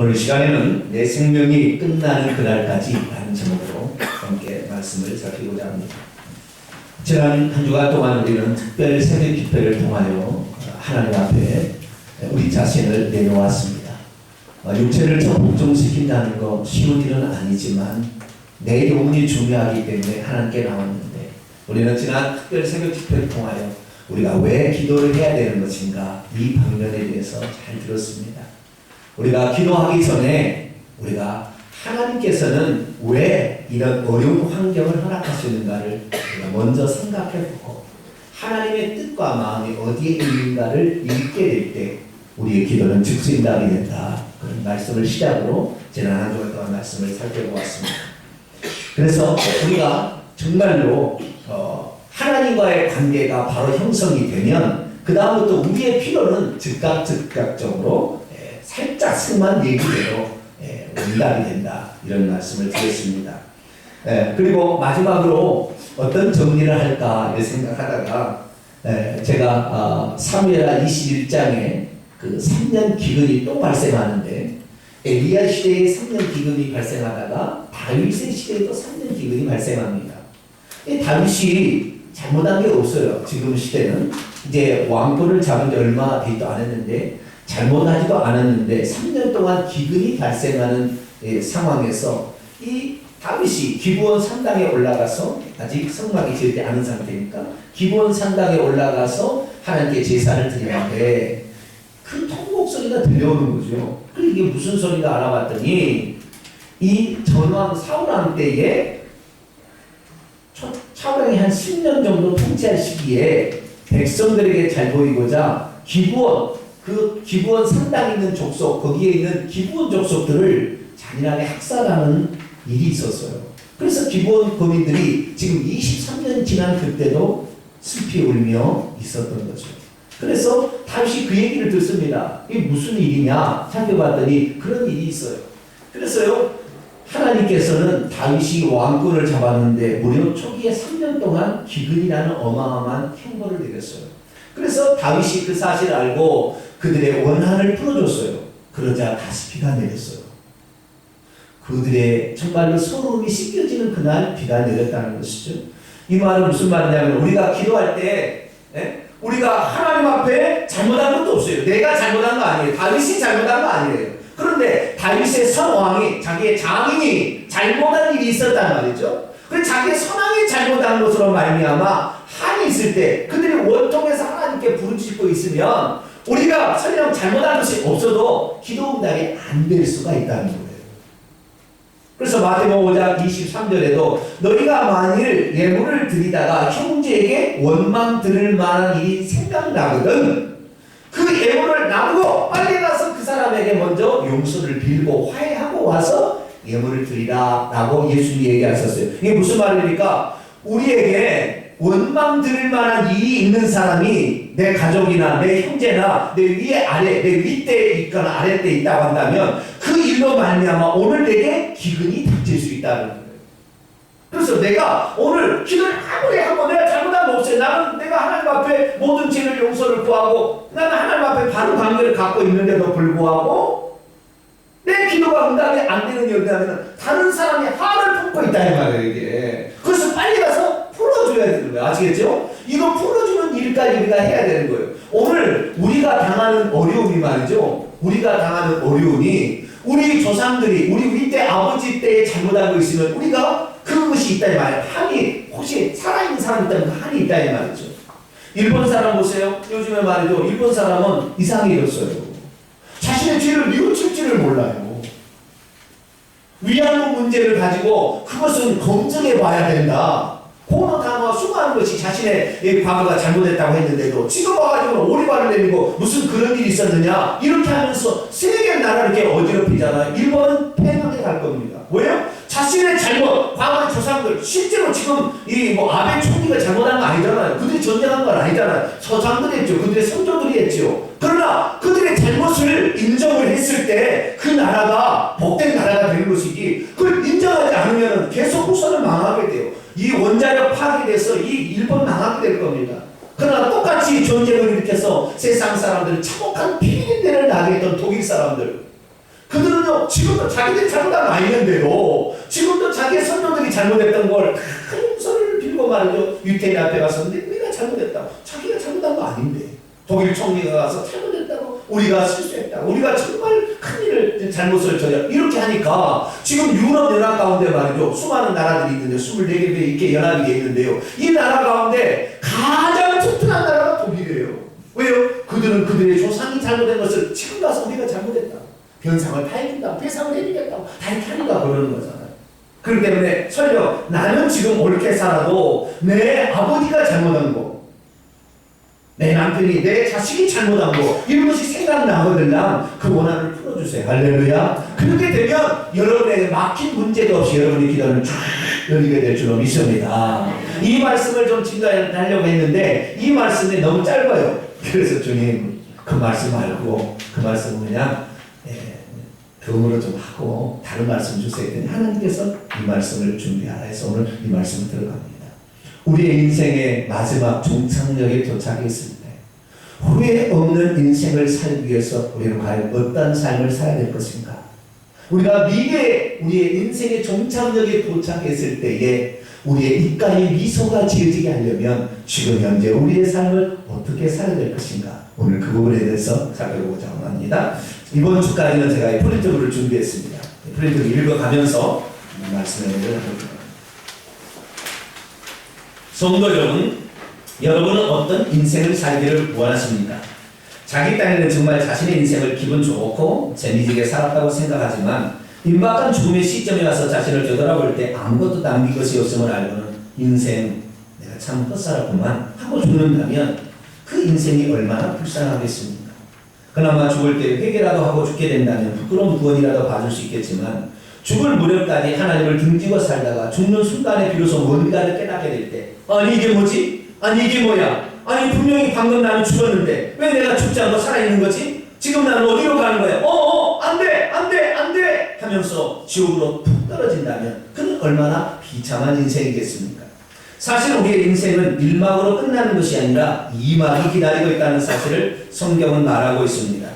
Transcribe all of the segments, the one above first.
오늘 시간에는 내 생명이 끝나는 그날까지 라는 제목으로 함께 말씀을 살피고자 합니다. 지난 한 주간 동안 우리는 특별 새벽 집회를 통하여 하나님 앞에 우리 자신을 내놓았습니다. 육체를 복종시킨다는 거 쉬운 일은 아니지만 내 영혼이 중요하기 때문에 하나님께 나왔는데, 우리는 지난 특별 새벽 집회를 통하여 우리가 왜 기도를 해야 되는 것인가, 이 방면에 대해서 잘 들었습니다. 우리가 기도하기 전에 우리가 하나님께서는 왜 이런 어려운 환경을 허락하시는가를 우리가 먼저 생각해보고 하나님의 뜻과 마음이 어디에 있는가를 읽게 될 때 우리의 기도는 즉수응답이 된다. 그런 말씀을 시작으로 지난 한 주간 동안 말씀을 살펴보았습니다. 그래서 우리가 정말로 하나님과의 관계가 바로 형성이 되면 그 다음부터 우리의 필요는 즉각적으로 살짝 승만 얘기대로 응답이 된다. 이런 말씀을 드렸습니다. 그리고 마지막으로 어떤 정리를 할까 생각하다가 제가 사무엘하 21장에 그 3년 기근이 또 발생하는데, 엘리야 시대에 3년 기근이 발생하다가 다윗의 시대에도 3년 기근이 발생합니다. 다윗이 잘못한 게 없어요. 지금 시대는 이제 왕권을 잡은 지 얼마 되지도 않았는데, 잘못하지도 않았는데 3년 동안 기근이 발생하는 상황에서 이 다윗이 기브온 산당에 올라가서, 아직 성막이 지어지지 않은 상태니까 기브온 산당에 올라가서 하나님께 제사를 드리는데 큰 통곡 소리가 들려오는 거죠. 그리고 이게 무슨 소리가 알아봤더니 이 전왕 사울왕 때에 차왕이 한 10년 정도 통치할 시기에 백성들에게 잘 보이고자 기브온 산당에 있는 족속, 거기에 있는 기브온 족속들을 잔인하게 학살하는 일이 있었어요. 그래서 기브온 거민들이 지금 23년 지난 그때도 슬피 울며 있었던 거죠. 그래서 다윗이 그 얘기를 듣습니다. 이게 무슨 일이냐 살펴봤더니 그런 일이 있어요. 그래서요, 하나님께서는 다윗이 왕권을 잡았는데 무려 초기에 3년 동안 기근이라는 어마어마한 형벌을 내렸어요. 그래서 다윗이 그 사실을 알고 그들의 원한을 풀어줬어요. 그러자 다시 비가 내렸어요. 그들의 정말로 서러움이 씻겨지는 그날 비가 내렸다는 것이죠. 이 말은 무슨 말이냐면, 우리가 기도할 때 우리가 하나님 앞에 잘못한 것도 없어요. 내가 잘못한 거 아니에요. 다윗이 잘못한 거 아니에요. 그런데 다윗의 선왕이, 자기의 장인이 잘못한 일이 있었단 말이죠. 그래서 자기의 선왕이 잘못한 것으로 말미암아 한이 있을 때 그들이 원통해서 하나님께 부르짖고 있으면 우리가 설령 잘못한 것이 없어도 기도 응답이 안 될 수가 있다는 거예요. 그래서 마태복음 5장 23절에도 너희가 만일 예물을 드리다가 형제에게 원망 들을 만한 일이 생각나거든 그 예물을 놔두고 빨리 가서 그 사람에게 먼저 용서를 빌고 화해하고 와서 예물을 드리라 라고 예수님이 얘기하셨어요. 이게 무슨 말입니까? 우리에게 원망 들을 만한 일이 있는 사람이 내 가족이나 내 형제나 내 위에 아래, 내 윗대에 있거나 아랫대에 있다고 한다면 그 일로 말미암아 오늘 내게 기근이 닥칠 수 있다는 거예요. 그래서 내가 오늘 기도를 아무리 하고 내가 잘못한 거 없어요. 나는 내가 하나님 앞에 모든 죄를 용서를 구하고 나는 하나님 앞에 바른 관계를 갖고 있는데도 불구하고 내 기도가 응답이 안 되는 일이라면 다른 사람이 화를 품고 있다 이 말이에요. 이게. 그래서 빨리 가서 풀어줘야 되는 거예요. 아시겠죠? 이거 풀어주는 일까지 우리가 해야 되는 거예요. 오늘 우리가 당하는 어려움이 말이죠. 우리가 당하는 어려움이 우리 조상들이 우리 윗대 아버지 때에 잘못하고 있으면 우리가 그것이 있다 이 말이에요. 한이 혹시 살아있는 사람이 있다면 그 한이 있다 이 말이죠. 일본 사람 보세요. 요즘에 말이죠. 일본 사람은 이상해졌어요. 자신의 죄를 뉘우칠지를 몰라요. 위안부 문제를 가지고 그것은 검증해 봐야 된다. 고노 단어가 수많은 것이 자신의 과거가 잘못했다고 했는데도 지금 와가지고 오리발을 내밀고 무슨 그런 일이 있었느냐 이렇게 하면서 세계 나라를 이렇게 어지럽히잖아요. 일본은 패망에 갈 겁니다. 왜요? 자신의 잘못, 과거의 조상들, 실제로 지금 이 아베 총리가 잘못한 거 아니잖아요. 그들이 전쟁한 건 아니잖아요. 서장들이 했죠. 그들의 선조들이 했죠. 그러나 그들의 잘못을 인정을 했을 때 그 나라가 복된 나라가 되는 것이지, 그걸 인정하지 않으면 계속 후손을 망하게 돼요. 이 원자력 파괴돼서 이 일본 망하게 될 겁니다. 그러나 똑같이 전쟁을 일으켜서 세상 사람들은 참혹한 피해를 나게 했던 독일 사람들, 그들은요, 지금도 자기들이 잘못한 거 아니는데도, 지금도 자기의 선조들이 잘못했던 걸 큰 소리를 빌고 말이죠. 유태인 앞에 갔었는데, 우리가 잘못했다고. 자기가 잘못한 거 아닌데. 독일 총리가 가서 잘못했다고. 우리가 실수했다고. 우리가 정말 큰일을, 잘못을 저려. 이렇게 하니까, 지금 유럽 연합 가운데 말이죠. 수많은 나라들이 있는데, 24개 이렇게 연합이 되어 있는데요. 이 나라 가운데 가장 튼튼한 나라가 독일이에요. 왜요? 그들은 그들의 조상이 잘못된 것을 지금 가서 우리가 잘못했다. 변상을 다 해준다, 배상을 해주겠다고 다 이렇게 하니까 그러는 거잖아요. 그렇기 때문에 설령 나는 지금 옳게 살아도 내 아버지가 잘못한 거, 내 남편이, 내 자식이 잘못한 거, 이런 것이 생각나거든요. 그 원한을 풀어주세요. 할렐루야. 그렇게 되면 여러분에게 막힌 문제도 없이 여러분의 기도를 쫙 열리게 될 줄로 믿습니다. 이 말씀을 좀 진단하려고 했는데 이 말씀이 너무 짧아요. 그래서 주님 그 말씀 말고 그 말씀은 그냥 덤으로 좀 하고 다른 말씀 주세요. 했더니 하나님께서 이 말씀을 준비하라 해서 오늘 이 말씀을 들어갑니다. 우리의 인생의 마지막 종착역에 도착했을 때 후회 없는 인생을 살기 위해서 우리는 과연 어떤 삶을 살아야 될 것인가? 우리가 미래에 우리의 인생의 종착역에 도착했을 때에 우리의 입가에 미소가 지어지게 하려면 지금 현재 우리의 삶을 어떻게 살아야 될 것인가? 오늘 그 부분에 대해서 살펴보고자 합니다. 이번 주까지는 제가 프린트북을 준비했습니다. 프린트북 읽어가면서 말씀을 드려볼게요. 성도 여러분, 여러분은 어떤 인생을 살기를 원하십니까? 자기 딴에는 정말 자신의 인생을 기분 좋고 재미지게 살았다고 생각하지만 임박한 죽음의 시점에 와서 자신을 되돌아볼 때 아무것도 남긴 것이 없음을 알고는 인생 내가 참 헛살았구만 하고 죽는다면 그 인생이 얼마나 불쌍하겠습니까? 그나마 죽을 때 회개라도 하고 죽게 된다면 부끄러운 구원이라도 받을 수 있겠지만 죽을 무렵까지 하나님을 등지고 살다가 죽는 순간에 비로소 뭔가를 깨닫게 될 때 아니 이게 뭐지? 아니 이게 뭐야? 아니 분명히 방금 나는 죽었는데 왜 내가 죽지 않고 살아있는 거지? 지금 나는 어디로 가는 거야? 안 돼! 하면서 지옥으로 푹 떨어진다면 그는 얼마나 비참한 인생이겠습니까? 사실 우리의 인생은 1막으로 끝나는 것이 아니라 2막이 기다리고 있다는 사실을 성경은 말하고 있습니다.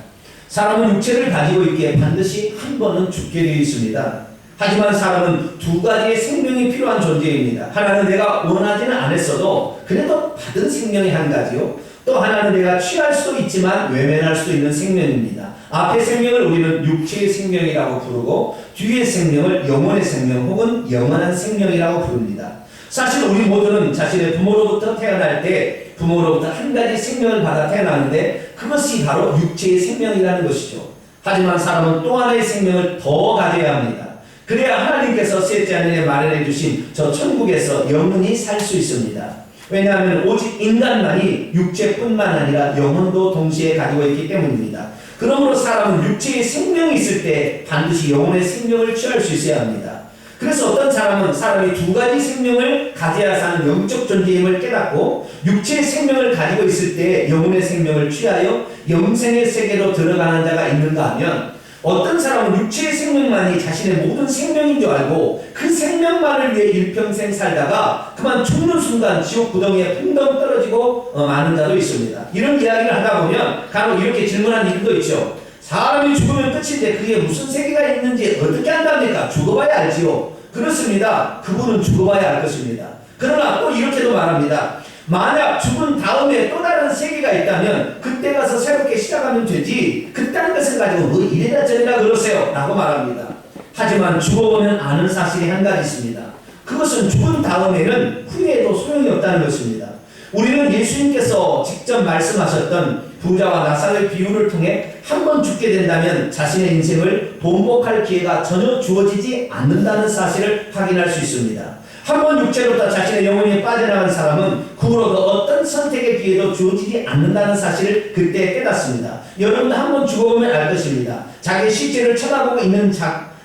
사람은 육체를 가지고 있기에 반드시 한 번은 죽게 되어 있습니다. 하지만 사람은 두 가지의 생명이 필요한 존재입니다. 하나는 내가 원하지는 않았어도 그래도 받은 생명이 한 가지요. 또 하나는 내가 취할 수도 있지만 외면할 수도 있는 생명입니다. 앞의 생명을 우리는 육체의 생명이라고 부르고 뒤의 생명을 영혼의 생명 혹은 영원한 생명이라고 부릅니다. 사실 우리 모두는 자신의 부모로부터 태어날 때 부모로부터 한 가지 생명을 받아 태어나는데 그것이 바로 육체의 생명이라는 것이죠. 하지만 사람은 또 하나의 생명을 더 가져야 합니다. 그래야 하나님께서 셋째 하늘에 마련해 주신 저 천국에서 영원히 살 수 있습니다. 왜냐하면 오직 인간만이 육체뿐만 아니라 영혼도 동시에 가지고 있기 때문입니다. 그러므로 사람은 육체의 생명이 있을 때 반드시 영혼의 생명을 취할 수 있어야 합니다. 그래서 어떤 사람은 사람이 두 가지 생명을 가져야 사는 영적 존재임을 깨닫고 육체의 생명을 가지고 있을 때 영혼의 생명을 취하여 영생의 세계로 들어가는 자가 있는가 하면 어떤 사람은 육체의 생명만이 자신의 모든 생명인 줄 알고 그 생명만을 위해 일평생 살다가 그만 죽는 순간 지옥 구덩이에 풍덩 떨어지고 마는 자도 있습니다. 이런 이야기를 하다 보면 간혹 이렇게 질문하는 일도 있죠. 사람이 죽으면 끝인데 그게 무슨 세계가 있는지 어떻게 안답니까? 죽어봐야 알지요. 그렇습니다. 그분은 죽어봐야 알 것입니다. 그러나 또 이렇게도 말합니다. 만약 죽은 다음에 또 다른 세계가 있다면 그때 가서 새롭게 시작하면 되지 그딴 것을 가지고 뭐 이래라 저래라 그러세요 라고 말합니다. 하지만 죽어보면 아는 사실이 한 가지 있습니다. 그것은 죽은 다음에는 후회해도 소용이 없다는 것입니다. 우리는 예수님께서 직접 말씀하셨던 부자와 나사로의 비유를 통해 한 번 죽게 된다면 자신의 인생을 본복할 기회가 전혀 주어지지 않는다는 사실을 확인할 수 있습니다. 한 번 육체로부터 자신의 영혼이 빠져나간 사람은 그 후로도 어떤 선택의 기회도 주어지지 않는다는 사실을 그때 깨닫습니다. 여러분도 한 번 죽어보면 알 것입니다. 자기의 실제를 쳐다보고 있는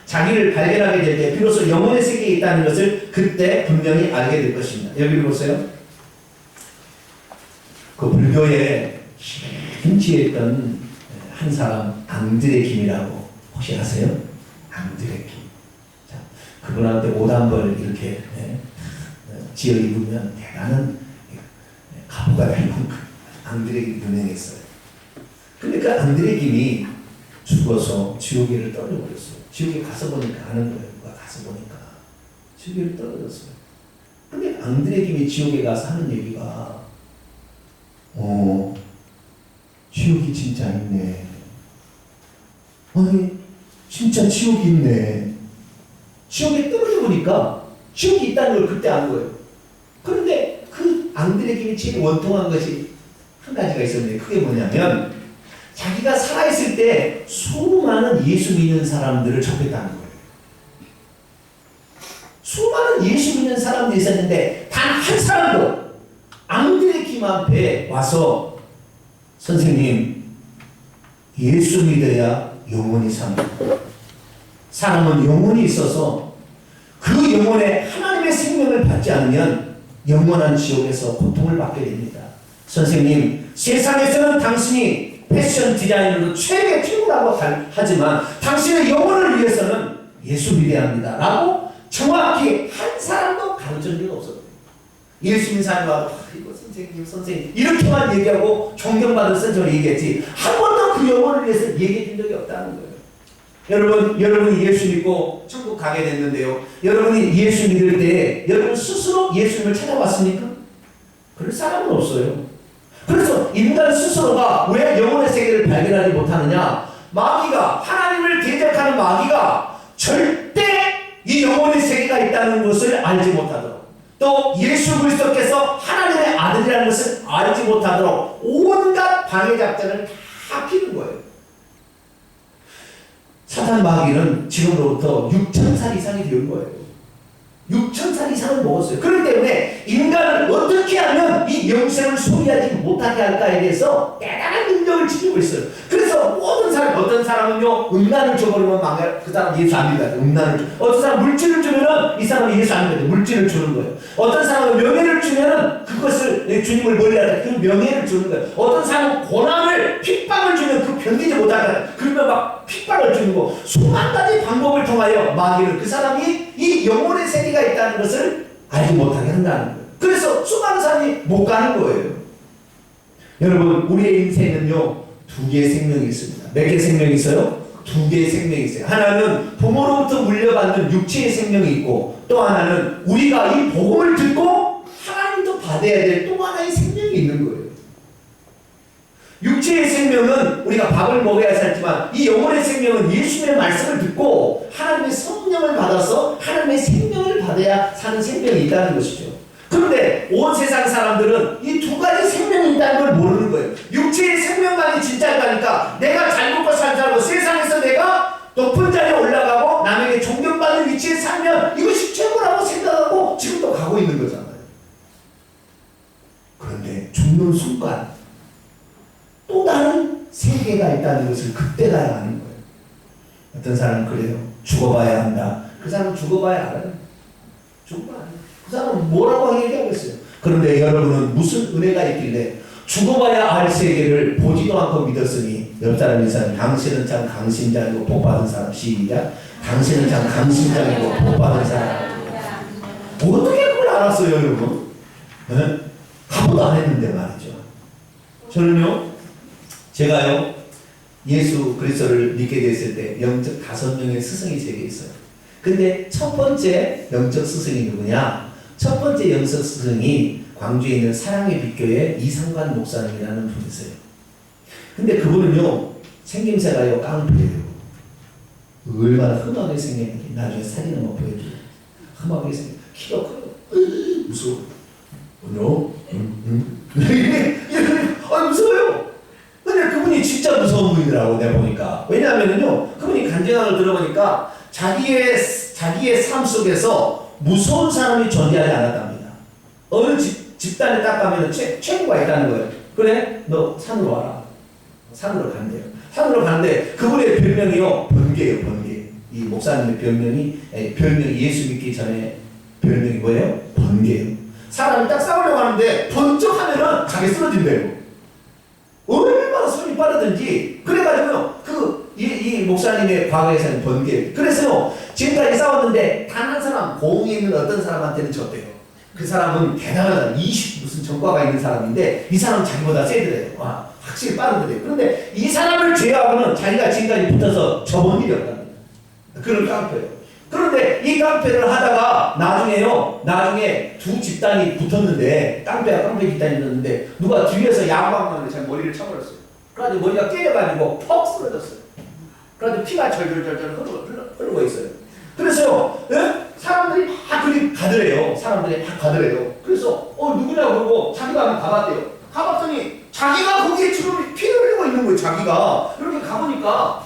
자기를 발견하게 될 때 비로소 영혼의 세계에 있다는 것을 그때 분명히 알게 될 것입니다. 여기를 보세요. 그 불교에 힘지에 있던 한 사람 앙드레 김이라고 혹시 아세요? 앙드레 김. 자, 그분한테 오단벌 이렇게 지어 입으면 대단한 가부가 될 만큼 앙드레 김이 유명했어요. 근데 그 앙드레 김이 죽어서 지옥에를 떨어버렸어요. 지옥에 가서 보니까 아는 거예요. 누가 가서 보니까 지옥에를 떨어졌어요. 근데 앙드레 김이 지옥에 가서 하는 얘기가 지옥이 진짜 있네. 아니 진짜 지옥이 있네. 지옥에 떨어져 보니까 지옥이 있다는 걸 그때 안 거예요. 그런데 그 앙드레 김이 제일 원통한 것이 한 가지가 있었는데 그게 뭐냐면 자기가 살아있을 때 수많은 예수 믿는 사람들을 접했다는 거예요. 수많은 예수 믿는 사람들이 있었는데 단 한 사람도 앙드레 김 앞에 와서 선생님 예수 믿어야 영원히 삽니다. 사람은 영혼이 있어서 그 영혼에 하나님의 생명을 받지 않으면 영원한 지옥에서 고통을 받게 됩니다. 선생님 세상에서는 당신이 패션 디자이너로 최고의 튀우라고 하지만 당신의 영혼을 위해서는 예수 믿어야 합니다 라고 정확히 한 사람도 가르쳐준 적이 없었거든요. 예수 믿는 사람이 와도 이거 선생님 이렇게만 얘기하고 존경받을 선처를 얘기했지 한 번도 그 영혼을 위해서 얘기해 준 적이 없다는 거예요. 여러분이 예수 믿고 천국 가게 됐는데요. 여러분이 예수 믿을 때 여러분 스스로 예수님을 찾아왔습니까? 그럴 사람은 없어요. 그래서 인간 스스로가 왜 영혼의 세계를 발견하지 못하느냐? 마귀가 하나님을 대적하는 마귀가 절대 이 영혼의 세계가 있다는 것을 알지 못하도록 또 예수 그리스도께서 하나님의 아들이라는 것을 알지 못하도록 온갖 방해 작전을 다 피는 거예요. 사탄 마귀는 지금으로부터 6,000살 이상이 된 거예요. 6,000살 이상을 먹었어요. 그렇기 때문에 인간을 어떻게 하면 이 영생을 소유하지 못하게 할까에 대해서 대단한 능력을 지니고 있어요. 그래서 모든 사람, 어떤 사람은요 음란을 줘버리면 망해, 그 사람 예수 안 믿어요. 음란을 줘. 어떤 사람 물질을 주면은 이 사람은 예수 안 믿어요. 물질을 주는 거예요. 어떤 사람은 명예를 주면은 그것을 주님을 멀리하다 그 명예를 주는 거예요. 어떤 사람은 고난을 핍박을 주면 그 견디지 못하다 그러면 막 핍박을 주는 거 수만 가지 방법을 통하여 마귀를 그 사람이 이 영혼의 세계가 있다는 것을 알지 못하게 한다는 거예요. 그래서 수많은 사람이 못 가는 거예요. 여러분 우리의 인생은요 두 개의 생명이 있습니다. 몇 개의 생명이 있어요? 두 개의 생명이 있어요. 하나는 부모로부터 물려받는 육체의 생명이 있고 또 하나는 우리가 이 복음을 듣고 하나님도 받아야 될 또 하나의 생명이 있는 거예요. 육체의 생명은 우리가 밥을 먹어야 살지만 이 영혼의 생명은 예수님의 말씀을 듣고 하나님의 성령을 받아서 하나님의 생명을 받아야 사는 생명이 있다는 것이죠. 그런데 온 세상 사람들은 이 두 가지 생명이 있다는 걸 모르는 거예요. 육체의 생명만이 진짜니까 내가 잘 먹고 살자고 세상에서 내가 높은 자리에 올라가고 남에게 존경받는 위치에 살면 이것이 최고라고 생각하고 지금도 가고 있는 거잖아요. 그런데 죽는 순간 또 다른 세계가 있다는 것을 그때 가야 아는 거예요. 어떤 사람은 그래요. 죽어봐야 한다. 그 사람은 죽어봐야 알아요. 죽어봐야 알아요. 그 사람은 뭐라고 얘기하고 있어요. 그런데 여러분은 무슨 은혜가 있길래 죽어봐야 알 세계를 보지도 않고 믿었으니 옆 사람 인사는 당신은 참 강심장이고 복받은 사람 시작. 당신은 참 강심장이고 복받은 사람. 어떻게 그걸 알았어요 여러분? 네? 아무도 안 했는데 말이죠. 저는요 제가요 예수 그리스도를 믿게 됐을 때 영적 5명의 스승이 제게 있어요. 근데 첫 번째 영적 스승이 누구냐? 첫 번째 영적 스승이 광주에 있는 사랑의 빛교회 이상관 목사님이라는 분이세요. 근데 그분은요 생김새가요 깡패예요. 얼마나 흠하게 생겼는지 나중에 사진 한번 보여줘요. 흠하게 생겼 키가 커요. 무서워. 무서워요. 근데 그분이 진짜 무서운 분이더라고 내가 보니까. 왜냐하면요 그분이 간증을 들어보니까 자기의 삶 속에서 무서운 사람이 존재하지 않았답니다. 어느 집단에 딱 가면 최고가 있다는 거예요. 그래 너 산으로 와라. 산으로 간대요. 산으로 가는데 그분의 별명이요 번개예요. 번개. 이 목사님의 별명이 예수 믿기 전에 별명이 뭐예요? 번개예요. 사람이 딱 싸우려고 하는데 번쩍 하면은 자기 쓰러진대요. 얼마나 손이 빠르든지. 그래가지고요 이 목사님의 과거에서는 번개. 그래서요 지금까지 싸웠는데 단 한 사람 공이 있는 어떤 사람한테는 졌대요. 그 사람은 대단하다. 20 무슨 전과가 있는 사람인데 이 사람은 자기보다 세더래요. 와, 확실히 빠르더래요. 그런데 이 사람을 제외하고는 자기가 지금까지 붙어서 접은 일이 없답니다. 그런 깡패예요. 그런데 이 깡패를 하다가 나중에 두 집단이 붙었는데 깡패와 깡패 집단이 붙었는데 누가 뒤에서 양방망이로 자기 머리를 쳐버렸어요. 그래가지고 머리가 깨져가지고 퍽 쓰러졌어요. 그래가지고 피가 절절절절 흐르고 있어요. 그래서 사람들이 막 그리 가더래요. 그래서 누구냐고 그러고 자기가 한번 가봤대요. 가봤더니 자기가 거기에 지금 피를 흘리고 있는 거예요. 자기가 이렇게 가보니까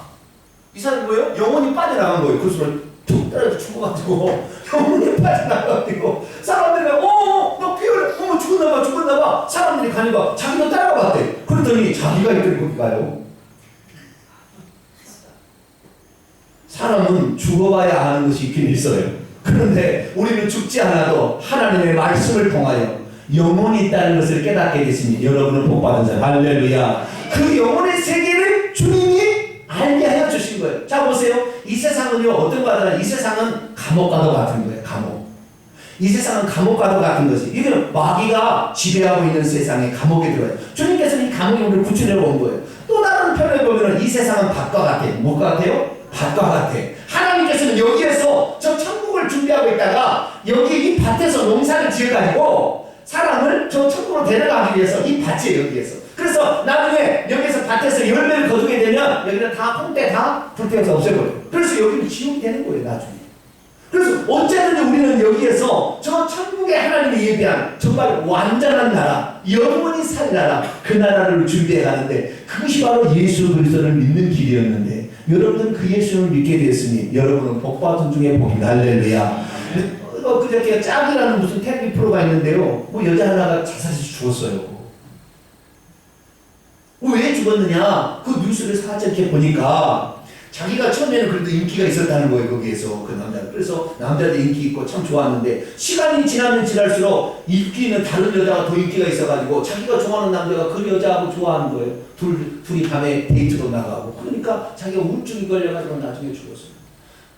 이 사람이 뭐예요? 영혼이 빠져나간 거예요. 그 순간 툭 떨어져 죽어가지고 영혼이 빠져나가가지고 사람들이 너 피 흘려 죽었나봐 사람들이 가니까 자기도 따라가봤대. 그랬더니 자기가 이렇게 거기 가요. 사람은 죽어봐야 아는 것이 있긴 있어요. 그런데 우리는 죽지 않아도 하나님의 말씀을 통하여 영혼이 있다는 것을 깨닫게 됐으니 여러분은 복받은 자예요. 할렐루야. 그 영혼의 세계를 주님이 알게 하여 주신 거예요. 자 보세요. 이 세상은요 어떤 거 하더라. 이 세상은 감옥과도 같은 거예요. 이 세상은 감옥과도 같은 것이. 이거는 마귀가 지배하고 있는 세상에 감옥에 들어요. 주님께서는 이 감옥에 우리를 구출해 온 거예요. 또 다른 편에 보면 이 세상은 밭과 같아요. 뭐가 같아요? 밭과 같아. 하나님께서는 여기에서 저 천국을 준비하고 있다가 여기 이 밭에서 농사를 지어가지고 사람을 저 천국으로 데려가기 위해서 이 밭이에요. 여기에서. 그래서 나중에 여기서 밭에서 열매를 거두게 되면 여기는 다 콩대 다 불태워서 없애버려요. 그래서 여기는 지옥이 되는 거예요. 나중에. 그래서 언제든지 우리는 여기에서 저 천국의 하나님이 예비한 정말 완전한 나라, 영원히 살 나라, 그 나라를 준비해 가는데 그것이 바로 예수 그리스도를 믿는 길이었는데 여러분은 그 예수를 믿게 되었으니 여러분은 복받은 중에 복이다. 할렐루야. 그저께 짝이라는 무슨 텔레비 프로가 있는데요. 여자 하나가 자살해서 죽었어요. 왜 죽었느냐? 그 뉴스를 살짝 이렇게 보니까 자기가 처음에는 그래도 인기가 있었다는 거예요. 거기에서 그 남자. 그래서 남자도 인기 있고 참 좋았는데 시간이 지나면 지날수록 인기는 다른 여자가 더 인기가 있어가지고 자기가 좋아하는 남자가 그 여자하고 좋아하는 거예요. 둘이 밤에 데이트도 나가고. 그러니까 자기가 우울증이 걸려가지고 나중에 죽었어요.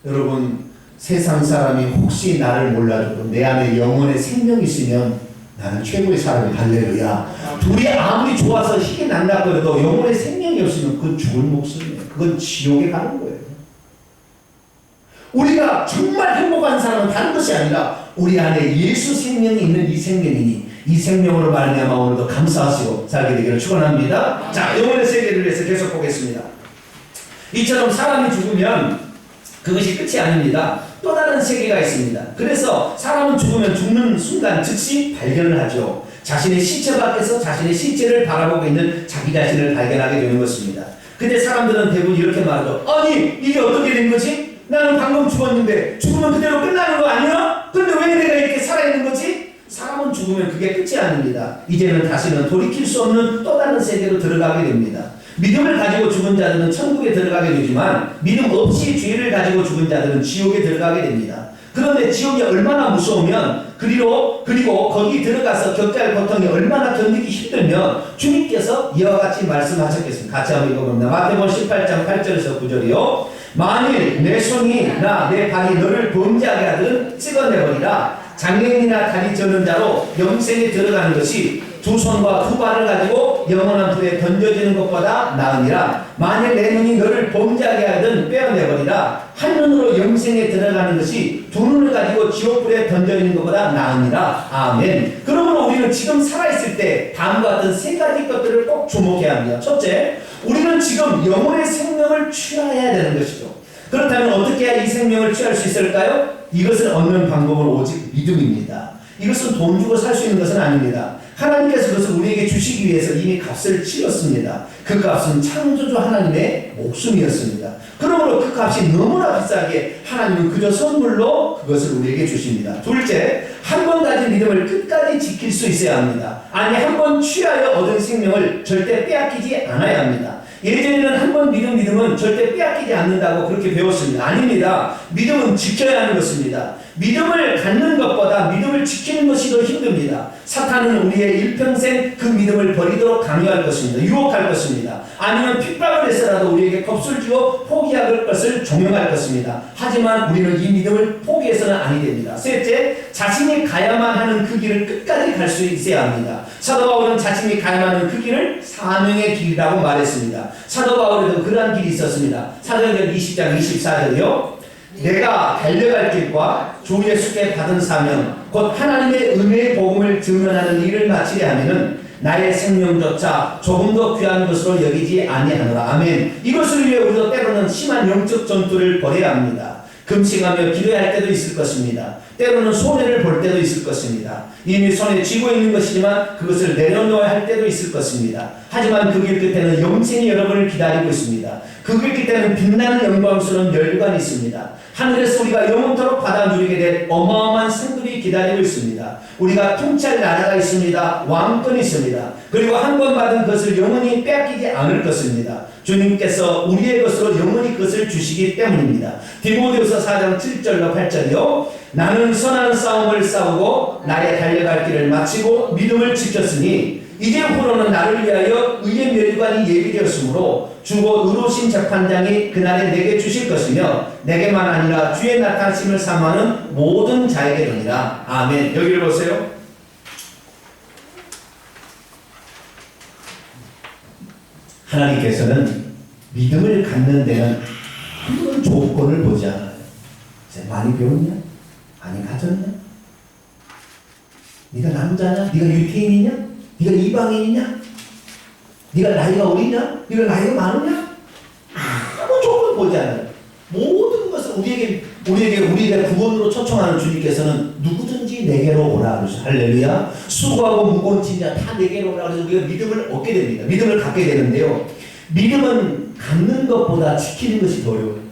여러분 세상 사람이 혹시 나를 몰라줘도 내 안에 영혼의 생명이 있으면 나는 최고의 사람이. 할렐루야. 둘이 아무리 좋아서 희게 낭락거려도 영혼의 생명이 없으면 그건 죽을 목숨이에요. 그건 지옥에 가는 거예요. 우리가 정말 행복한 사람은 다른 것이 아니라 우리 안에 예수 생명이 있는 이 생명이니 이 생명으로 말미암아 오늘도 감사하시고 살게 되기를 축원합니다. 자, 영혼의 세계를 위해서 계속 보겠습니다. 이처럼 사람이 죽으면 그것이 끝이 아닙니다. 또 다른 세계가 있습니다. 그래서 사람은 죽으면 죽는 순간 즉시 발견을 하죠. 자신의 시체 밖에서 자신의 시체를 바라보고 있는 자기 자신을 발견하게 되는 것입니다. 근데 사람들은 대부분 이렇게 말하죠. 아니 이게 어떻게 된 거지? 나는 방금 죽었는데 죽으면 그대로 끝나는 거 아니야? 근데 왜 내가 이렇게 살아있는 거지? 사람은 죽으면 그게 끝이 아닙니다. 이제는 다시는 돌이킬 수 없는 또 다른 세계로 들어가게 됩니다. 믿음을 가지고 죽은 자들은 천국에 들어가게 되지만 믿음 없이 죄를 가지고 죽은 자들은 지옥에 들어가게 됩니다. 그런데 지옥이 얼마나 무서우면 그리고 거기 들어가서 겪을 고통이 얼마나 견디기 힘들면 주님께서 이와 같이 말씀하셨겠습니다. 같이 한번 읽어봅니다. 마태복음 18장 8절에서 9절이요. 만일 내 손이나 내 발이 너를 범죄하게 하든 찍어내버리라. 장애인이나 다리 저는 자로 영생에 들어가는 것이 두 손과 두 발을 가지고 영원한 불에 던져지는 것보다 나으니라. 만일 내 눈이 너를 범죄하게 하든 빼어내버리라. 한 눈으로 영생에 들어가는 것이 두 눈을 가지고 지옥불에 던져지는 것보다 나으니라. 아멘. 그러므로 우리는 지금 살아있을 때 다음과 같은 세 가지 것들을 꼭 주목해야 합니다. 첫째, 우리는 지금 영혼의 생명을 취해야 되는 것이죠. 그렇다면 어떻게 해야 이 생명을 취할 수 있을까요? 이것을 얻는 방법은 오직 믿음입니다. 이것은 돈 주고 살 수 있는 것은 아닙니다. 하나님께서 그것을 우리에게 주시기 위해서 이미 값을 치렀습니다. 그 값은 창조주 하나님의 목숨이었습니다. 그러므로 그 값이 너무나 비싸게 하나님은 그저 선물로 그것을 우리에게 주십니다. 둘째, 한 번 가진 믿음을 끝까지 지킬 수 있어야 합니다. 아니, 한 번 취하여 얻은 생명을 절대 빼앗기지 않아야 합니다. 예전에는 한 번 믿음은 절대 빼앗기지 않는다고 그렇게 배웠습니다. 아닙니다. 믿음은 지켜야 하는 것입니다. 믿음을 갖는 것보다 믿음을 지키는 것이 더 힘듭니다. 사탄은 우리의 일평생 그 믿음을 버리도록 강요할 것입니다. 유혹할 것입니다. 아니면 핍박을 해서라도 우리에게 겁을 주어 포기할 것을 종용할 것입니다. 하지만 우리는 이 믿음을 포기해서는 아니 됩니다. 셋째, 자신이 가야만 하는 그 길을 끝까지 갈 수 있어야 합니다. 사도 바울은 자신이 가야만 하는 그 길을 사명의 길이라고 말했습니다. 사도 바울에도 그러한 길이 있었습니다. 사도행전 20장 24절이요. 내가 달려갈 길과 주 예수께 받은 사명 곧 하나님의 은혜의 복음을 증언하는 일을 마치려 하면은 나의 생명조차 조금 더 귀한 것으로 여기지 아니하노라. 아멘. 이것을 위해 우리도 때로는 심한 영적 전투를 벌여야 합니다. 금식하며 기도할 때도 있을 것입니다. 때로는 손해를 볼 때도 있을 것입니다. 이미 손에 쥐고 있는 것이지만 그것을 내려놓아야 할 때도 있을 것입니다. 하지만 그 길 끝에는 영생이 여러분을 기다리고 있습니다. 그 길 끝에는 빛나는 영광스러운 열관이 있습니다. 하늘에서 우리가 영원토록 받아 누리게 될 어마어마한 상급이 기다리고 있습니다. 우리가 통치할 나라가 있습니다. 왕권이 있습니다. 그리고 한 번 받은 것을 영원히 빼앗기지 않을 것입니다. 주님께서 우리의 것으로 영원히 그것을 주시기 때문입니다. 디모데후서 4장 7절과 8절이요. 나는 선한 싸움을 싸우고 나의 달려갈 길을 마치고 믿음을 지켰으니 이제후로는 나를 위하여 의의 멸관이 예비되었으므로 주고 의로우신 재판장이 그날에 내게 주실 것이며 내게만 아니라 주의 나타나심을 사모하는 모든 자에게 되니라. 아멘. 여기를 보세요. 하나님께서는 믿음을 갖는 데는 아무런 조건을 보지 않아요. 많이 배웠냐? 많이 가졌냐? 네가 남자냐? 네가 유태인이냐? 네가 이방인이냐? 네가 나이가 어리냐? 네가 나이가 많으냐? 아무 조건 보지 않아요. 모든 것을 우리에게 구원으로 초청하는 주님께서는 누구든지 내게로 오라 그러죠. 할렐루야. 수고하고 무거운 짐이야 다 내게로 오라 그래서 우리가 믿음을 얻게 됩니다. 믿음을 갖게 되는데요. 믿음은 갖는 것보다 지키는 것이 더 어려워요.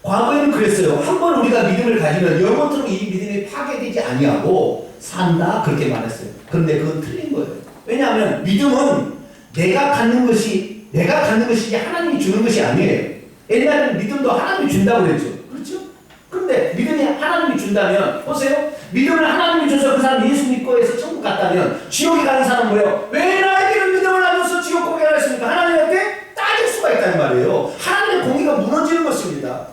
과거에는 그랬어요. 한번 우리가 믿음을 가지면 영원토록 이 믿음이 파괴되지 아니하고 산다 그렇게 말했어요. 그런데 그건 틀린 거예요. 왜냐하면 믿음은 내가 갖는 것이 하나님이 주는 것이 아니에요. 옛날에는 믿음도 하나님이 준다고 그랬죠. 그렇죠? 그런데 믿음이 하나님이 준다면 보세요. 믿음을 하나님이 줘서 그 사람 예수 믿고 해서 천국 갔다면 지옥에 가는 사람은 뭐예요? 왜 나에게는 믿음을 안 줘서 지옥 가게 하셨습니까? 하나님한테 따질 수가 있다는 말이에요. 하나님의 공의가 무너지는 것입니다.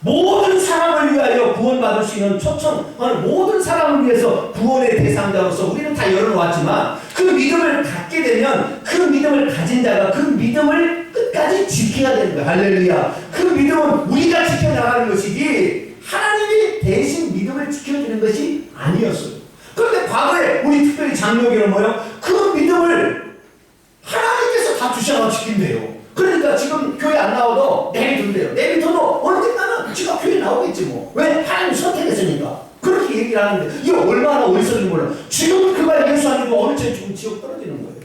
모든 사람을 위하여 구원받을 수 있는 초청하는 모든 사람을 위해서 구원의 대상자로서 우리는 다 열어놓았지만 그 믿음을 갖게 되면 그 믿음을 가진 자가 그 믿음을 끝까지 지켜야 되는 거예요. 할렐루야. 그 믿음은 우리가 지켜나가는 것이지 하나님이 대신 믿음을 지켜주는 것이 아니었어요. 그런데 과거에 우리 특별히 장로교는 뭐예요? 그 믿음을 하나님께서 다 주셔서 지킨대요. 그러니까 지금 교회 안 나와도 내비둔대요. 내비둬도 언젠가는 지가 교회 나오겠지 뭐. 왜? 하나님 선택했으니까. 그렇게 얘기를 하는데 이게 얼마나 어리석은 몰라. 지금 그가 예수 안 믿으면 어느 때 지금 지옥 떨어지는 거예요.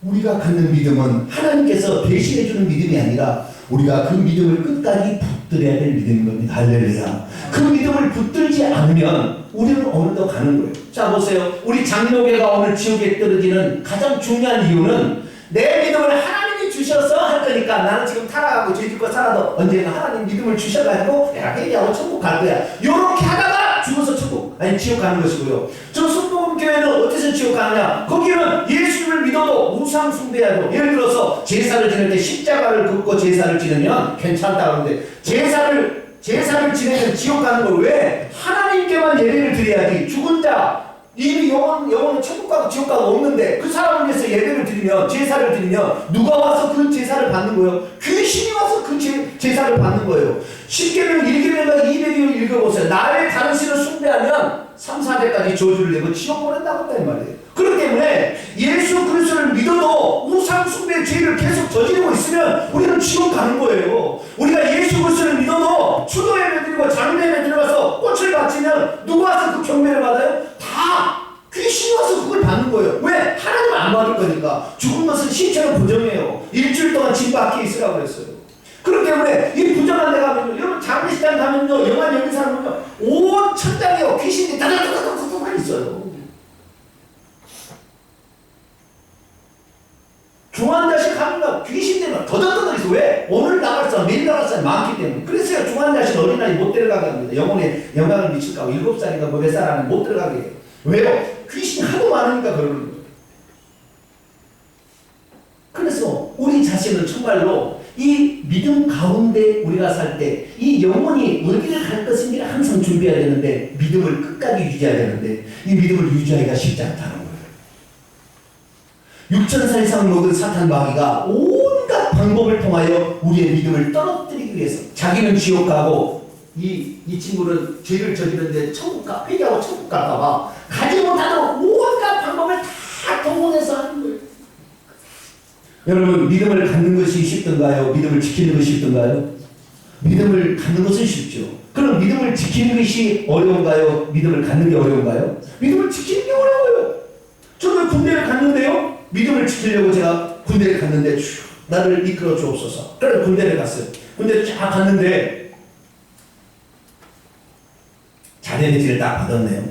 우리가 갖는 믿음은 하나님께서 대신해주는 믿음이 아니라 우리가 그 믿음을 끝까지 붙들어야 될 믿음인 겁니다. 할렐루야. 그 믿음을 붙들지 않으면 우리는 어느덧 가는 거예요. 자 보세요. 우리 장로교가 오늘 지옥에 떨어지는 가장 중요한 이유는 내 믿음을 하나님이 주셔서 할 거니까 나는 지금 타락하고 죄짓고 살아도 언젠가 하나님 믿음을 주셔가지고 내가 회개하고 천국 갈 거야. 요렇게 하다가 죽어서 지옥 가는 것이고요. 저 순복음교회는 어디서 지옥 가느냐? 거기는 예수님을 믿어도 우상 숭배하고 예를 들어서 제사를 지낼 때 십자가를 긋고 제사를 지내면 괜찮다 그러는데 제사를 지내면 지옥 가는 걸 왜? 하나님께만 예배를 드려야지. 죽은 자 이미 영혼은 천국 가고 지옥 가고 없는데 그 사람을 위해서 예배를 드리면 제사를 드리면 누가 와서 그 제사를 받는 거예요? 귀신이 와서 그 제사를 받는 거예요. 10계명 1계명과 200계명 읽어보세요. 나를 다른 신을 숭배하면 3, 4대까지 저주를 내고 지옥 보낸다고 했단 말이에요. 그렇기 때문에 예수 그리스도를 믿어도 우상 숭배의 죄를 계속 저지르고 있으면 우리는 지옥 가는 거예요. 우리가 예수 그리스도를 믿어도 추도 예배 드리고 장례 예배 들어가서 꽃을 바치면 누가 와서 그 경배를 받아요? 다 귀신이 와서 그걸 받는 거예요. 왜? 하나님은 안 받을 거니까. 죽은 것은 신체는 부정해요. 일주일 동안 집 밖에 있으라고 그랬어요. 그렇기 때문에 이 부정한 데 가면요, 여러분 장례식장 가면요, 영화 연기 사람은요, 온 천장에 귀신이 다다다다다다 있어요. 중환자식 하면 귀신 되면 더덕더덕해서 왜? 오늘 나갈 사람 내일 나갈 사람이 많기 때문에. 그래서 중환자실 어린아이 못 데려가게 합니다. 영혼에 영향을 미칠까 봐 7살인가 뭐 몇 살 안에 못 들어가게 해요. 왜요? 귀신이 하도 많으니까 그러는 거예요. 그래서 우리 자신을 정말로 이 믿음 가운데 우리가 살 때 이 영혼이 어디를 갈 것인지를 항상 준비해야 되는데 믿음을 끝까지 유지해야 되는데 이 믿음을 유지하기가 쉽지 않다는 거예요. 6,000살 이상 먹은 사탄 마귀가 온갖 방법을 통하여 우리의 믿음을 떨어뜨리기 위해서 자기는 지옥 가고 이 친구는 죄를 저지르는데 회개하고 천국 갈까봐 가지 못하도록 온갖 방법을 다 동원해서 하는 거예요. 여러분 믿음을 갖는 것이 쉽던가요? 믿음을 지키는 것이 쉽던가요? 믿음을 갖는 것은 쉽죠. 그럼 믿음을 지키는 것이 어려운가요? 믿음을 갖는 게 어려운가요? 믿음을 지키는 게 어려워요. 저는 군대를 갔는데요. 믿음을 지키려고 제가 군대를 갔는데 나를 이끌어 주옵소서. 그래서 군대를 갔어요. 군대를 쫙 갔는데 자대배지를 딱 받았네요.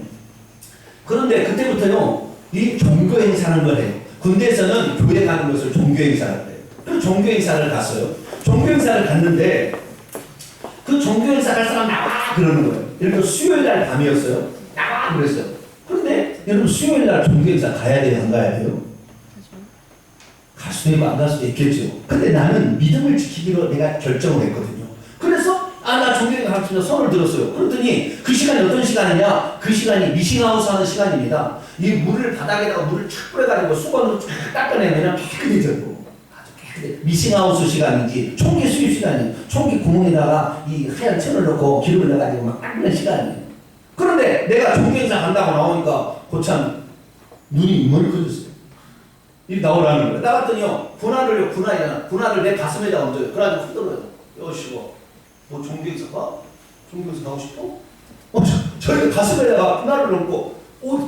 그런데 그때부터요. 이 종교행사라는 걸 해요. 군대에서는 교회 가는 것을 종교행사를 해요. 그래서 종교행사를 갔어요. 종교행사를 갔는데 그 종교행사 갈 사람 나와 그러는 거예요. 예를 들어 수요일날 밤이었어요. 나와 그랬어요. 그런데 여러분 수요일날 종교행사 가야 돼요? 안 가야 돼요? 갈 수도 있고 안 갈 수도 있겠죠. 근데 나는 믿음을 지키기로 내가 결정을 했거든요. 그래서 나 종교행사 가르치며 손을 들었어요. 그랬더니 그 시간이 어떤 시간이냐? 그 시간이 미싱아웃 하는 시간입니다. 이 물을 바닥에다가 물을 쫙 뿌려가지고 수건으로 쫙 닦아내면 깨끗해져요. 아주 깨끗해. 미싱아웃 시간인지 총기 수입 시간이에요. 총기 구멍에다가 이 하얀 천을 넣고 기름을 넣어가지고 막 닦는 시간이에요. 그런데 내가 종교행사 간다고 나오니까 고참 눈이 멀어졌어요. 이 나오라는 거예요. 나갔더니요 분할을 내 가슴에다 얹어요. 그래가지고 흔들어요. 여시고 뭐 종교행사 가? 종교행사 가고 싶어? 저희 가슴에다가 분할을 넣고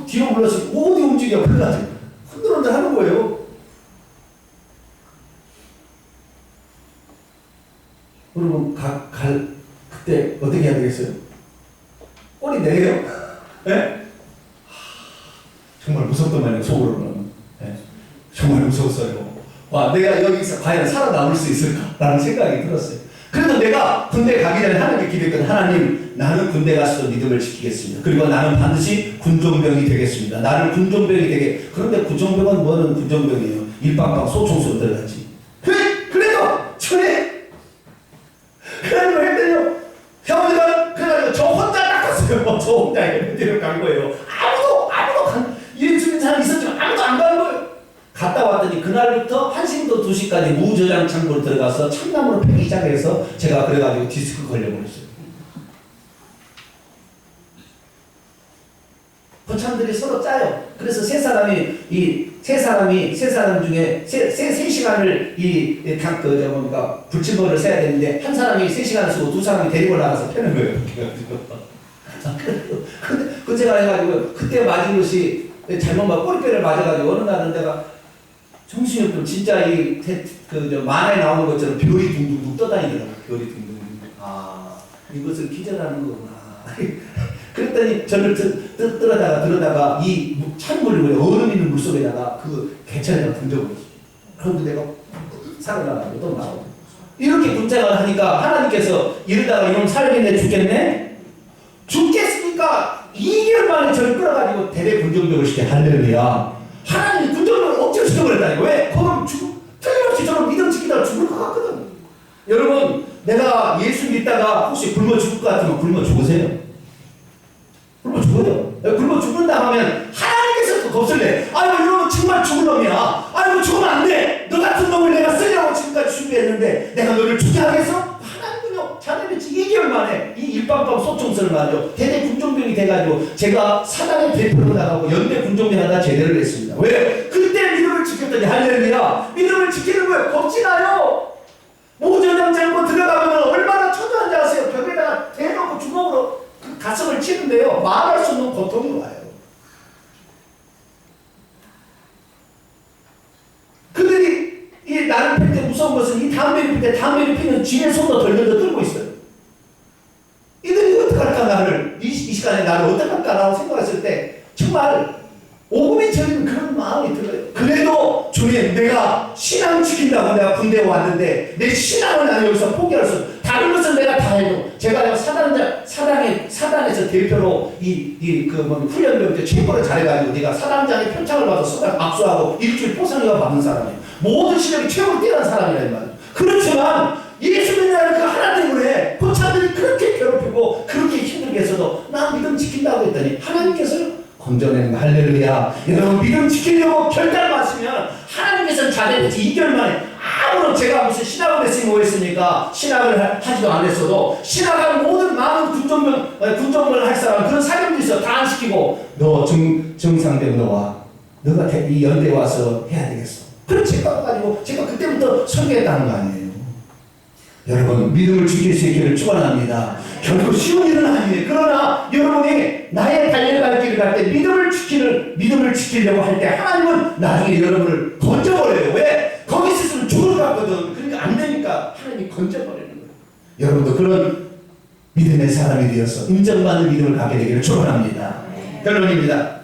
뒤로 물러서 어디 움직여 그래가지고 흔들흔들 하는 거예요. 그러면 그때 어떻게 해야 되겠어요? 꼬리 내려요? 네? 정말 무섭단 말이에요. 속으로는. 네? 정말 무서웠어요. 와, 내가 여기서 과연 살아남을 수 있을까라는 생각이 들었어요. 그래도 내가 군대 가기 전에 하나님께 기도했거든. 하나님, 나는 군대 가서도 믿음을 지키겠습니다. 그리고 나는 반드시 군종병이 되겠습니다. 나를 군종병이 되게. 그런데 군종병은 뭐는 군종병이에요? 일방방 소총수로 들어갔지. 그래도 전에 그래가지고 했더니요. 형님은 그래가지고 저 혼자 닦았어요. 저 혼자 군대를 간 거예요. 아무도 예수님 사람 있었지만 아무도 안 가는 거예요. 갔다 왔더니 그날부터 1시부터 2시까지 무저장 창고로 들어가서 참나무로 패기 시작해서 제가 그래가지고 디스크 걸려버렸어요. 거참들이 서로 짜요. 그래서 세 사람 중에 세 시간을 불침번을 세야 되는데 한 사람이 3시간을 쓰고 두 사람이 데리고 나가서 패는 거예요. 근데 제가 해가지고 그때 맞은 것이 잘못 꼬리뼈를 맞아가지고 어느 날은 내가 정신이 없고 진짜 만화에 나오는 것처럼 별이 둥둥둥 떠다니더라고요. 별이 둥둥둥. 이것을 기절하는 거구나. 그랬더니 저를 들어다가 이 찬물을 얼음 있는 물속에다가 그 개천에다 던져버렸어요. 그런데 내가 살아나가지고 또 나오고. 이렇게 군생활을 하니까 하나님께서 이러다가 이놈 살겠네 죽겠네? 죽겠으니까 2개월 만에 저를 끌어가지고 대대 군정병을 시켜. 할렐루야. 하나님이 군정병을 억지로 시켜버렸다니까. 왜? 그럼 틀림없이 저는 믿음 지키다가 죽을 것 같거든. 여러분, 내가 예수 믿다가 혹시 굶어 죽을 것 같으면 굶어 죽으세요. 굶어 죽어요. 굶어 죽는다 하면 하나님께서 또 겁설래. 아이고 이러면 정말 죽을 놈이야. 아이고 죽으면 안 돼. 너 같은 놈을 내가 쓰려고 지금까지 준비했는데 내가 너를 죽게 하겠어? 하나님은요. 자네는 2개월 만에 이 일방방 소총선을 맞죠. 대대 군종병이 돼가지고 제가 사단의 대표로 나가고 연대 군종병 하다 제대를 했습니다. 왜? 그때 믿음을 지켰더니 할렐루야. 믿음을 지키는 거예요. 겁지나요? 모전장 장고 들어가면 얼마나 초조한지 아세요? 벽에다가 대놓고 주먹으로 그 가슴을 치는데요. 말할 수 없는 고통이 와요. 그들이 이 나를 필 때 무서운 것은 이 담배를 필 때 담배를 피는 쥐의 손도 덜덜 들고 있어요. 이들이 어떡할까 이 시간에 나를 어떡할까라고 생각했을 때 정말 오금이 저리는 그런 마음이 들어요. 그래도 주의 주님, 내가 신앙 지킨다고 내가 군대에 왔는데 내 신앙을 나는 여기서 포기할 수 없어. 다른 것은 내가 다 해도 제가 사단에서 대표로 훈련병 때 최고를 잘해가지고 내가 사단장의 표창을 받아서 압수하고 일주일 포상휴가 받는 사람이에요. 모든 실력이 최고로 뛰어난 사람이라는 말이에요. 그렇지만 예수 믿는 그 하나 때문에 고참들이 그렇게 괴롭히고 그렇게 힘들게 해서도 나 믿음 지킨다고 했더니 하나님께서 건져내는 거. 할렐루야. 여러분, 믿음 지키려고 결단하시면 하나님께서는 잘해야지. 2개월 만에 아무런 제가 무슨 신학을 했으니 뭐 했습니까? 신학을 하지도 않았어도 신학한 모든 많은 군정병을 할 사람 그런 사람도 있어. 다 안 시키고 너 정상되고 너가 이 연대에 와서 해야 되겠어. 그런 책가가 가지고 제가 그때부터 설계했다는 거 아니에요. 여러분, 믿음을 지킬 수 있기를 축원합니다. 결코 쉬운 일은 아니에요. 그러나 여러분이 나의 달려갈 길을 갈 때 믿음을 지키려고 할 때 하나님은 나중에 여러분을 건져버려요. 왜? 거기 있으면 죽을 것 같거든. 그러니까 안 되니까 하나님이 건져버리는 거예요. 여러분도 그런 믿음의 사람이 되어서 인정받는 믿음을 갖게 되기를 축원합니다. 결론입니다.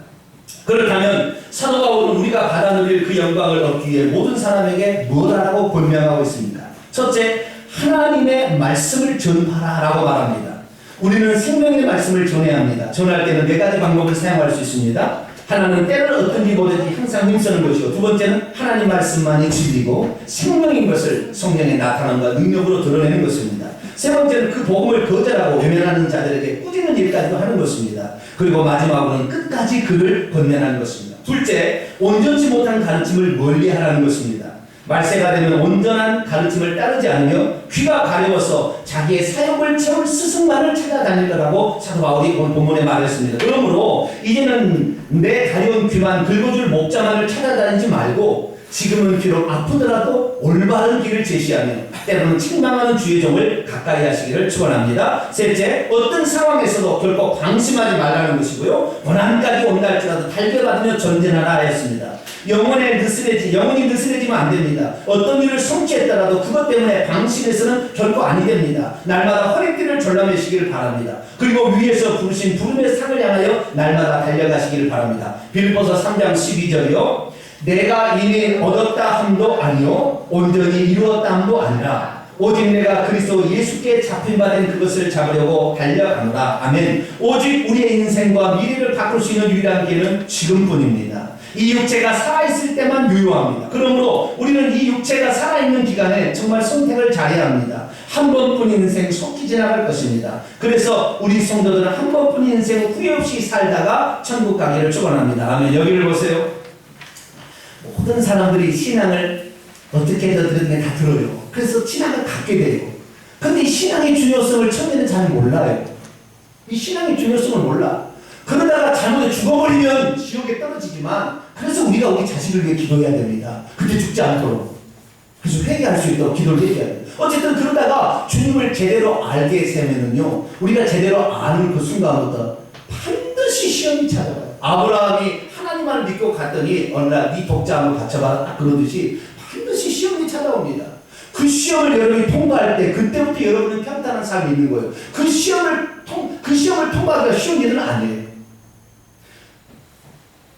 그렇다면 사도 바울은 우리가 받아 누릴 그 영광을 얻기 위해 모든 사람에게 무엇하라고 권면하고 있습니까? 첫째, 하나님의 말씀을 전파라라고 말합니다. 우리는 생명의 말씀을 전해야 합니다. 전할 때는 4가지 방법을 사용할 수 있습니다. 하나는 때를 어떤 기보든지 항상 힘쓰는 것이고, 두 번째는 하나님 말씀만이 진리고 생명인 것을 성령의 나타남과 능력으로 드러내는 것입니다. 세 번째는 그 복음을 거절하고 외면하는 자들에게 꾸짖는 일까지도 하는 것입니다. 그리고 마지막으로는 끝까지 그를 권면하는 것입니다. 둘째, 온전치 못한 가르침을 멀리하라는 것입니다. 말세가 되면 온전한 가르침을 따르지 않으며 귀가 가려워서 자기의 사욕을 채울 스승만을 찾아다닐 거라고 사도 바울이 본문에 말했습니다. 그러므로 이제는 내 가려운 귀만 긁어줄 목자만을 찾아다니지 말고 지금은 비록 아프더라도 올바른 길을 제시하며 때로는 책망하는 주의 종을 가까이 하시기를 축원합니다. 셋째, 어떤 상황에서도 결코 방심하지 말라는 것이고요. 고난까지 온달지라도 달겨받으며 전진하라 하였습니다. 영혼이 느슨해지면 안 됩니다. 어떤 일을 성취했더라도 그것 때문에 방심해서는 결코 아니 됩니다. 날마다 허리띠를 졸라매시기를 바랍니다. 그리고 위에서 부르신 부름의 상을 향하여 날마다 달려가시기를 바랍니다. 빌립보서 3장 12절이요. 내가 이미 얻었다 함도 아니요 온전히 이루었다 함도 아니라 오직 내가 그리스도 예수께 잡힌 바 된 그것을 잡으려고 달려가노라. 아멘. 오직 우리의 인생과 미래를 바꿀 수 있는 유일한 기회는 지금뿐입니다. 이 육체가 살아있을 때만 유효합니다. 그러므로 우리는 이 육체가 살아있는 기간에 정말 선택을 잘해야 합니다. 한 번뿐 인생 속히 지나갈 것입니다. 그래서 우리 성도들은 한 번뿐 인생 후회 없이 살다가 천국 가기를 축원합니다. 아멘. 여기를 보세요. 모든 사람들이 신앙을 어떻게 해서든 다 들어요. 그래서 신앙을 갖게 돼요. 근데 이 신앙의 중요성을 처음에는 잘 몰라요. 이 신앙의 중요성을 몰라. 그러다가 잘못해 죽어버리면 지옥에 떨어지지만, 그래서 우리가 우리 자식을 위해 기도해야 됩니다. 그때 죽지 않도록. 그래서 회개할 수 있도록 기도를 해야 돼요. 어쨌든 그러다가 주님을 제대로 알게 되면은요, 우리가 제대로 아는 그 순간부터 반드시 시험이 찾아와요. 아브라함이 하나님만을 믿고 갔더니 어느 날 네 독자 한번 바쳐봐 그러듯이 반드시 시험이 찾아옵니다. 그 시험을 여러분이 통과할 때 그때부터 여러분은 평탄한 삶이 있는 거예요. 그 시험을 통과하기가 쉬운 일은 아니에요.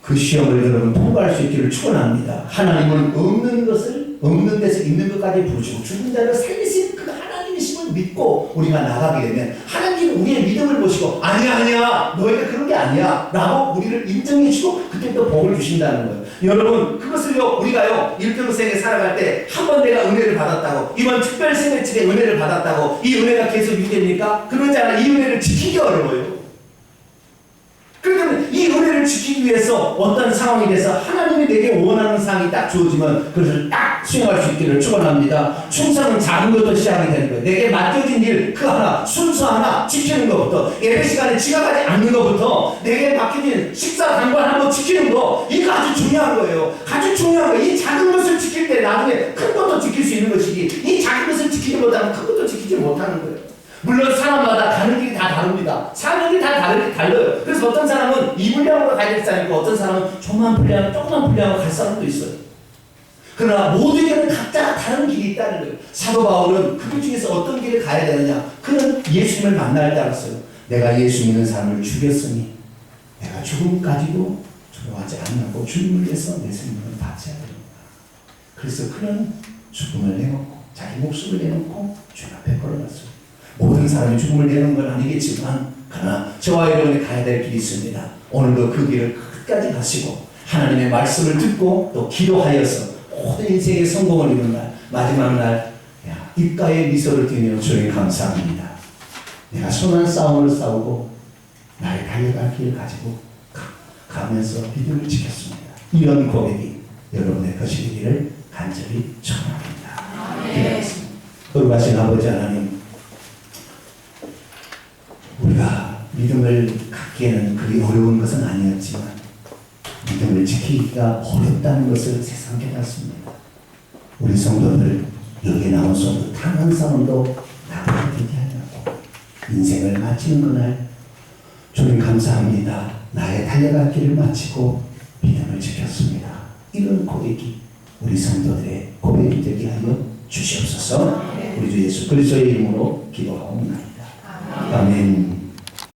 그 시험을 여러분 통과할 수 있기를 축원합니다. 하나님은 없는 데서 있는 것까지 부르시고 죽은 자를 살리시는 그 하나님이심을 믿고 우리가 나가게 되면 하나님은 우리의 믿음을 보시고 아니야 너희가 그런 게 아니야 라고 우리를 인정해 주시고 그때부터 복을 주신다는 거예요. 여러분, 그것을요 우리가요 일평생에 살아갈 때 한 번 내가 은혜를 받았다고, 이번 특별 세배집에 은혜를 받았다고 이 은혜가 계속 유지됩니까? 그러지 않아. 이 은혜를 지키기 어려워요. 그러니까 이 은혜를 지키기 위해서 어떤 상황이 돼서 하나님이 내게 원하는 상황이 딱 주어지면 그것을 딱 수행할 수 있기를 축원합니다. 충성은 작은 것부터 시작이 되는 거예요. 내게 맡겨진 일 그 하나, 순서 하나 지키는 것부터, 예배 시간에 지각하지 않는 것부터, 내게 맡겨진 식사 당관 한번 지키는 거, 이거 아주 중요한 거예요. 아주 중요한 거예요. 이 작은 것을 지킬 때 나중에 큰 것도 지킬 수 있는 것이지, 이 작은 것을 지키지 못하면 큰 것도 지키지 못하는 거예요. 물론 사람마다 가는 길이 다 다릅니다. 사는 길이 다 달라요. 그래서 어떤 사람은 이 분량으로 가야 될 사람이고 어떤 사람은 조그만 분량으로 갈 사람도 있어요. 그러나 모두에게는 각자 다른 길이 있다는 거예요. 사도 바울은 그 중에서 어떤 길을 가야 되느냐? 그는 예수님을 만날 때 알았어요. 내가 예수 믿는 사람을 죽였으니 내가 죽음까지도 두려워하지 않고 주님을 위해서 내 생명을 바쳐야 됩니다. 그래서 그런 죽음을 내놓고 자기 목숨을 내놓고 주님 앞에 걸어갔어요. 모든 사람이 죽음을 내는 건 아니겠지만 그러나 저와 여러분이 가야 될 길이 있습니다. 오늘도 그 길을 끝까지 가시고 하나님의 말씀을 듣고 또 기도하여서 모든 인생의 성공을 이루는 날, 마지막 날 입가에 미소를 띠며 주님 감사합니다. 내가 선한 싸움을 싸우고 나의 달려갈 길을 가지고 가면서 믿음을 지켰습니다. 이런 고백이 여러분의 것이 되기를 간절히 축원합니다. 기도하겠습니다. 거룩하신 아버지 하나님, 우리가 믿음을 갖기에는 그리 어려운 것은 아니었지만 믿음을 지키기가 어렵다는 것을 세상 깨닫습니다. 우리 성도들 여기에 나온 성도 단 한 사람도 나를 되게 하려고 인생을 마치는 그날 주님 감사합니다. 나의 달려갈 길을 마치고 믿음을 지켰습니다. 이런 고백이 우리 성도들의 고백이 되게 하여 주시옵소서. 우리 주 예수 그리스도의 이름으로 기도하옵나이다. 아멘.